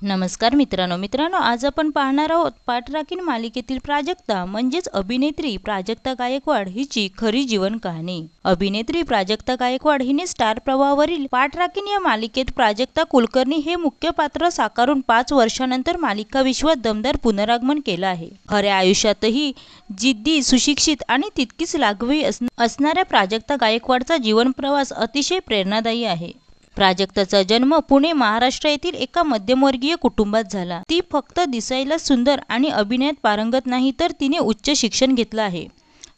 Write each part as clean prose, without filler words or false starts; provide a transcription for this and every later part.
नमस्कार मित्रांनो, आज आपण पाहणार आहोत पाठराखीण मालिकेतील प्राजक्ता म्हणजेच अभिनेत्री प्राजक्ता गायकवाड हिची खरी जीवन कहाणी। अभिनेत्री प्राजक्ता गायकवाड हिने स्टार प्रवाहावरील पाठराखीण या मालिकेत प्राजक्ता कुलकर्णी हे मुख्य पात्र साकारून 5 वर्षांनंतर मालिका विश्वात दमदार पुनरागमन केलं आहे। खऱ्या आयुष्यातही जिद्दी, सुशिक्षित आणि तितकीच लागवी असणाऱ्या प्राजक्ता गायकवाडचा जीवन प्रवास अतिशय प्रेरणादायी आहे। प्राजक्ताचा जन्म पुणे, महाराष्ट्र येथील एका मध्यमवर्गीय कुटुंबात झाला। ती फक्त दिसायला सुंदर आणि अभिनयात पारंगत नाही, तर तिने उच्च शिक्षण घेतलं आहे।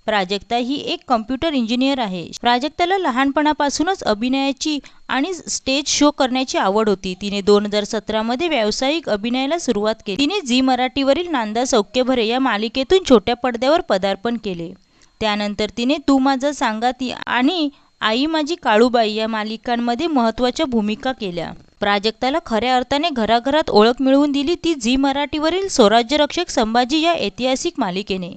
प्राजक्ता ही एक कॉम्प्युटर इंजिनियर आहे। प्राजक्ताला लहानपणापासूनच अभिनयाची आणि स्टेज शो करण्याची आवड होती। तिने 2017 मध्ये व्यावसायिक अभिनयाला सुरुवात केली। तिने झी मराठीवरील नांदा सौख्यभरे या मालिकेतून छोट्या पडद्यावर पदार्पण केले। त्यानंतर तिने तू माझा संगाती आणि आई माझी काळूबाई या मालिकांमध्ये महत्त्वाच्या भूमिका केल्या। प्राजक्ताला खऱ्या अर्थाने घराघरात ओळख मिळवून दिली ती झी मराठीवरील स्वराज्यरक्षक संभाजी या ऐतिहासिक मालिकेने।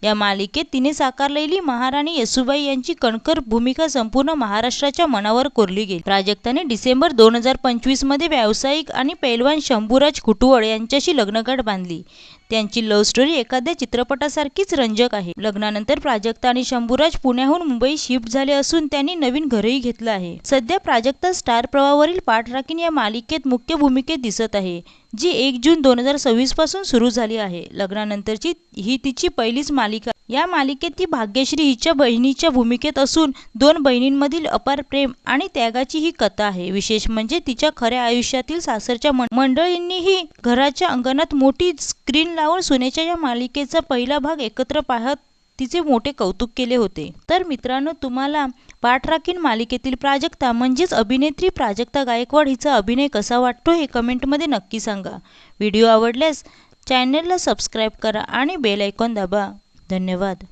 या मालिकेत तिने साकारलेली महाराणी येसूबाई यांची कणखर भूमिका संपूर्ण महाराष्ट्राच्या मनावर कोरली गेली। प्राजक्ताने डिसेंबर 2025 मध्ये व्यावसायिक आणि पैलवान शंभूराज कुटुवळ यांच्याशी लग्नगाठ बांधली। त्यांची लव्ह स्टोरी एखाद्या चित्रपटासारखीच रंजक आहे। लग्नानंतर प्राजक्ता आणि शंभूराज पुण्याहून मुंबई शिफ्ट झाले असून त्यांनी नवीन घरही घेतलं आहे। सध्या प्राजक्ता स्टार प्रवाहावरील पाठराखीण या मालिकेत मुख्य भूमिकेत दिसत आहे, जी 1 जून 2026 पासून सुरू झाली आहे। लग्नानंतरची ही तिची पहिलीच मालिका। या मालिकेत ती भाग्यश्री हिच्या बहिणीच्या भूमिकेत असून 2 बहिणींमधील अपार प्रेम आणि त्यागाची ही कथा आहे। विशेष म्हणजे तिच्या खऱ्या आयुष्यातील सासरच्या मंडळींनीही घराच्या अंगणात मोठी स्क्रीन लावून सुनेच्या या मालिकेचा पहिला भाग एकत्र पाहत तिचे मोठे कौतुक केले होते। तर मित्रांनो, तुम्हाला पाठराखीण मालिकेतील प्राजक्ता म्हणजेच अभिनेत्री प्राजक्ता गायकवाड हिचा अभिनय कसा वाटतो हे कमेंटमध्ये नक्की सांगा। व्हिडिओ आवडल्यास चॅनलला सबस्क्राईब करा आणि बेल आयकॉन दाबा। धन्यवाद।